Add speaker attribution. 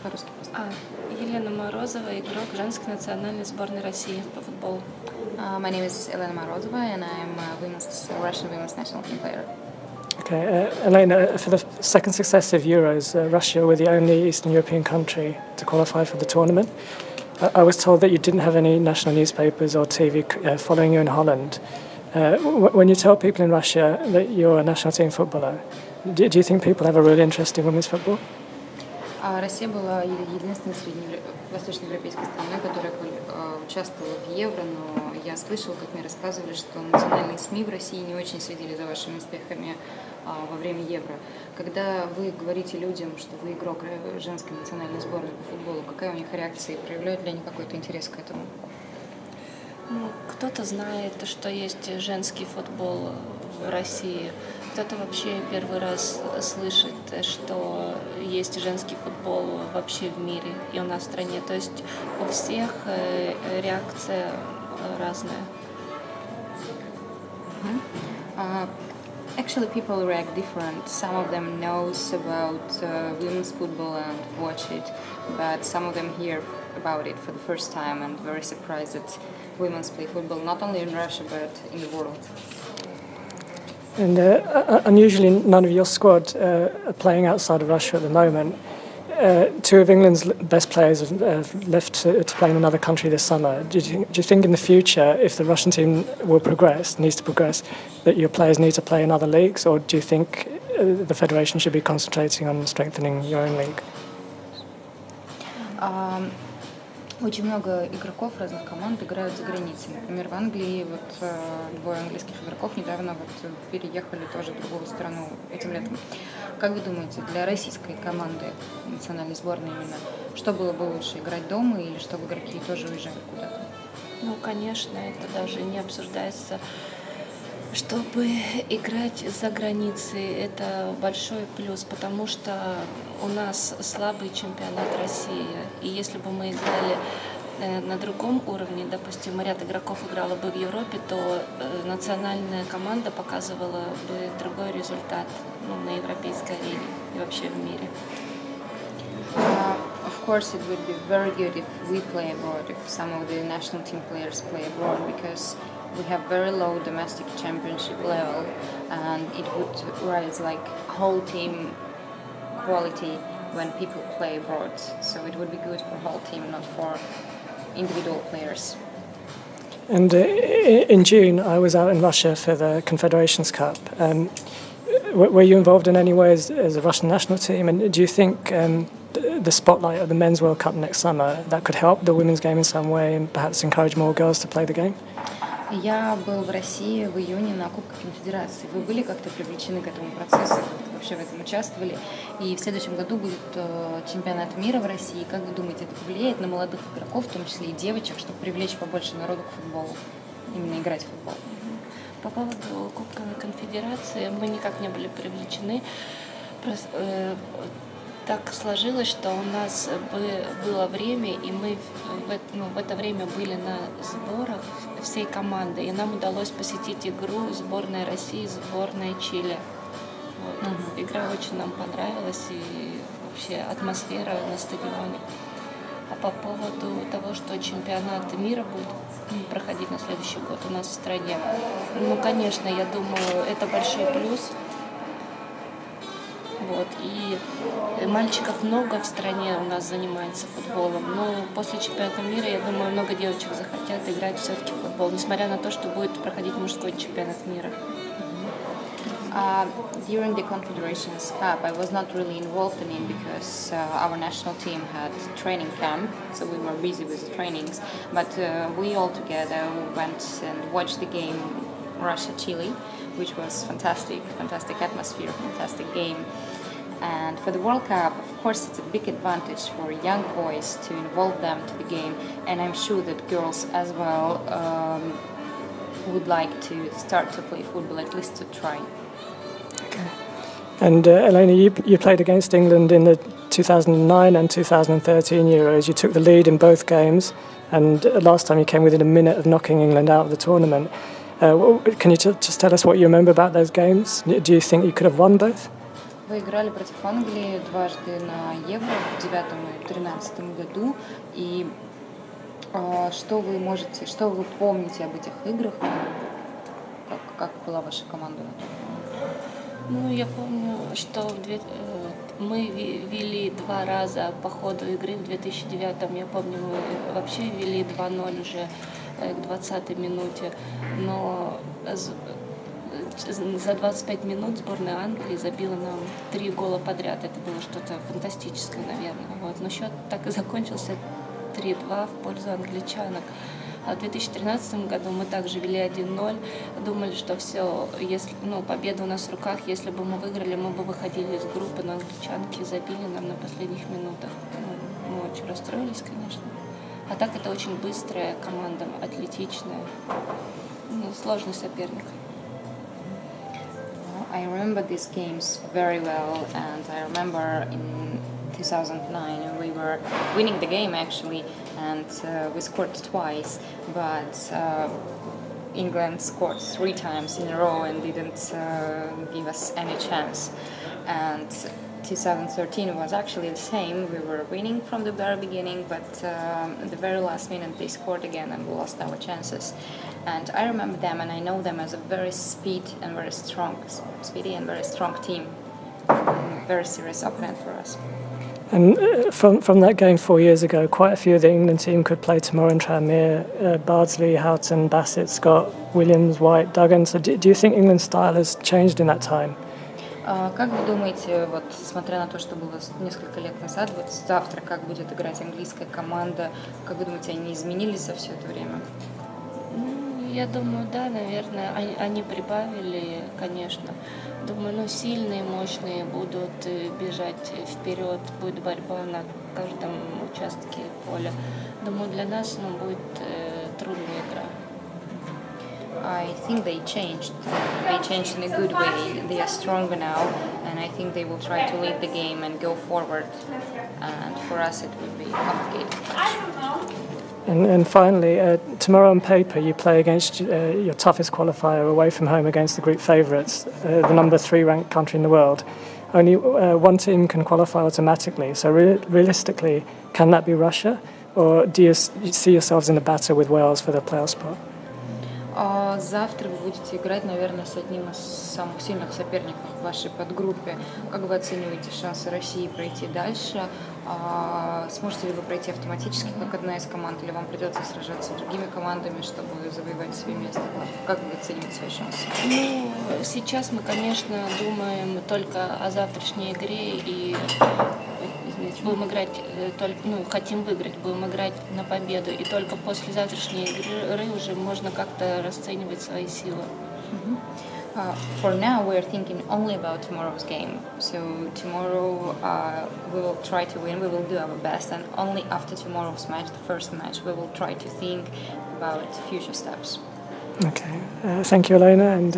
Speaker 1: по-русски просто.
Speaker 2: Елена Morozova, игрок женской национальной сборной России по футболу.
Speaker 1: My name is Elena Morozova, and I'm a Russian women's national team player.
Speaker 3: Okay, Elena, for the second successive Euros, Russia were the only Eastern European country to qualify for the tournament. I was told that you didn't have any national newspapers or TV following you in Holland. When you tell people in Russia that you're a national team footballer, do you think people have a real interest in women's football?
Speaker 1: Россия была единственной восточноевропейской страной, которая участвовала в Евро, но я слышала, как мне рассказывали, что национальные СМИ в России не очень следили за вашими успехами во время Евро. Когда вы говорите людям, что вы игрок женской национальной сборной по футболу, какая у них реакция? Проявляют ли они какой-то интерес к этому?
Speaker 2: Кто-то знает, что есть женский футбол в России, кто-то вообще первый раз слышит, что есть женский футбол вообще в мире и у нас в стране. То есть у всех реакция разная.
Speaker 1: Actually, people react different. Some of them knows about women's football and watch it, but some of them hear about it for the first time and very surprised that women play football not only in Russia but in the world.
Speaker 3: And unusually, none of your squad are playing outside of Russia at the moment. Two of England's best players have left to play in another country this summer. Do you think in the future, if the Russian team needs to progress, that your players need to play in other leagues, or do you think the Federation should be concentrating on strengthening your own league?
Speaker 1: Очень много игроков разных команд играют за границей. Например, в Англии двое английских игроков недавно переехали тоже в другую страну этим летом. Как вы думаете, для российской команды, национальной сборной именно, что было бы лучше, играть дома или чтобы игроки тоже уезжали куда-то?
Speaker 2: Конечно, это даже не обсуждается. Чтобы играть за границей, это большой плюс, потому что у нас слабый чемпионат России. И если бы мы играли на другом уровне, допустим, ряд игроков играло бы в Европе, то национальная команда показывала бы другой результат на европейской арене и вообще в мире.
Speaker 1: Of course, it would be very good if we play abroad, if some of the national team players play abroad, because we have very low domestic championship level, and it would rise like whole team quality when people play abroad. So it would be good for whole team, not for individual players.
Speaker 3: And in June, I was out in Russia for the Confederations Cup. Were you involved in any way as a Russian national team? And do you think the spotlight of the Men's World Cup next summer, that could help the women's game in some way and perhaps encourage more girls to play the game?
Speaker 1: Я был в России в июне на Кубке Конфедерации. Вы были как-то привлечены к этому процессу, как-то вообще в этом участвовали? И в следующем году будет чемпионат мира в России. Как вы думаете, это повлияет на молодых игроков, в том числе и девочек, чтобы привлечь побольше народу к футболу, именно играть в футбол?
Speaker 2: По поводу Кубка Конфедерации мы никак не были привлечены. Так сложилось, что у нас было время, и мы в это время были на сборах всей команды, и нам удалось посетить игру сборной России, сборной Чили. Игра очень нам понравилась, и вообще атмосфера на стадионе. А по поводу того, что чемпионат мира будет проходить на следующий год у нас в стране, конечно, я думаю, это большой плюс. И мальчиков много в стране у нас занимается футболом, но после чемпионата мира, я думаю, много девочек захотят играть все-таки в футбол, несмотря на то, что будет проходить мужской чемпионат мира.
Speaker 1: During the Confederations Cup, I was not really involved in it because our national team had training camp, so we were busy with the trainings. But we all together went and watched the game Russia-Chile, which was fantastic atmosphere, fantastic game. And for the World Cup, of course, it's a big advantage for young boys to involve them to the game, and I'm sure that girls as well would like to start to play football, at least to try.
Speaker 3: Okay. And Elena, you played against England in the 2009 and 2013 Euros. You took the lead in both games, and last time you came within a minute of knocking England out of the tournament. Can you just tell us what you remember about those games? Do you think you could have won both?
Speaker 1: Вы играли против Англии дважды на Евро в 2009 и 2013 году. И что вы помните об этих играх? Как была ваша команда на тот момент?
Speaker 2: Ну, я помню, что мы вели 2 раза по ходу игры в 2009-м. Я помню, мы вообще вели 2-0 уже к 20-й минуте. Но за 25 минут сборная Англии забила нам 3 гола подряд. Это было что-то фантастическое, наверное. Вот. Но счет так и закончился 3-2 в пользу англичанок. А в 2013 году мы также вели 1-0, думали, что все, если, победа у нас в руках, если бы мы выиграли, мы бы выходили из группы, но англичанки забили нам на последних минутах. Мы очень расстроились, конечно. А так это очень быстрая команда, атлетичная, сложный соперник.
Speaker 1: I remember these games very well, and I remember in 2009 we were winning the game actually, and we scored twice, but England scored 3 times in a row and didn't give us any chance. And 2013 was actually the same. We were winning from the very beginning, but at the very last minute they scored again and we lost our chances. And I remember them, and I know them as a very speedy and very strong team. Very serious opponent for us.
Speaker 3: And from that game 4 years ago, quite a few of the England team could play tomorrow in Tranmere. Bardsley, Houghton, Bassett, Scott, Williams, White, Duggan. So do you think England's style has changed in that time?
Speaker 1: Как вы думаете, вот смотря на то, что было несколько лет назад, вот завтра как будет играть английская команда, как вы думаете, они изменились за все это время?
Speaker 2: Я думаю, да, наверное, они прибавили, конечно. Думаю, сильные, мощные будут бежать вперед, будет борьба на каждом участке поля. Думаю, для нас будет трудная игра.
Speaker 1: I think they changed. They changed in a good way. They are stronger now, and I think they will try to lead the game and go forward. And for us, it will be complicated.
Speaker 3: And finally, tomorrow on paper you play against your toughest qualifier away from home against the group favourites, the number 3 ranked country in the world. Only one team can qualify automatically, so realistically, can that be Russia? Or do you see yourselves in a battle with Wales for the playoff spot?
Speaker 1: Завтра вы будете играть, наверное, с одним из самых сильных соперников в вашей подгруппе. Как вы оцениваете шансы России пройти дальше? Сможете ли вы пройти автоматически, как одна из команд, или вам придется сражаться с другими командами, чтобы завоевать свое место? Как вы оцениваете свои шансы?
Speaker 2: Сейчас мы, конечно, думаем только о завтрашней игре и будем играть хотим выиграть, будем играть на победу, и только после завтрашней игры уже можно как-то расценивать свои силы.
Speaker 1: For now, we are thinking only about tomorrow's game. So tomorrow we will try to win. We will do our best, and only after tomorrow's match, the first match, we will try to think about future steps.
Speaker 3: Okay. Thank you, Elena, and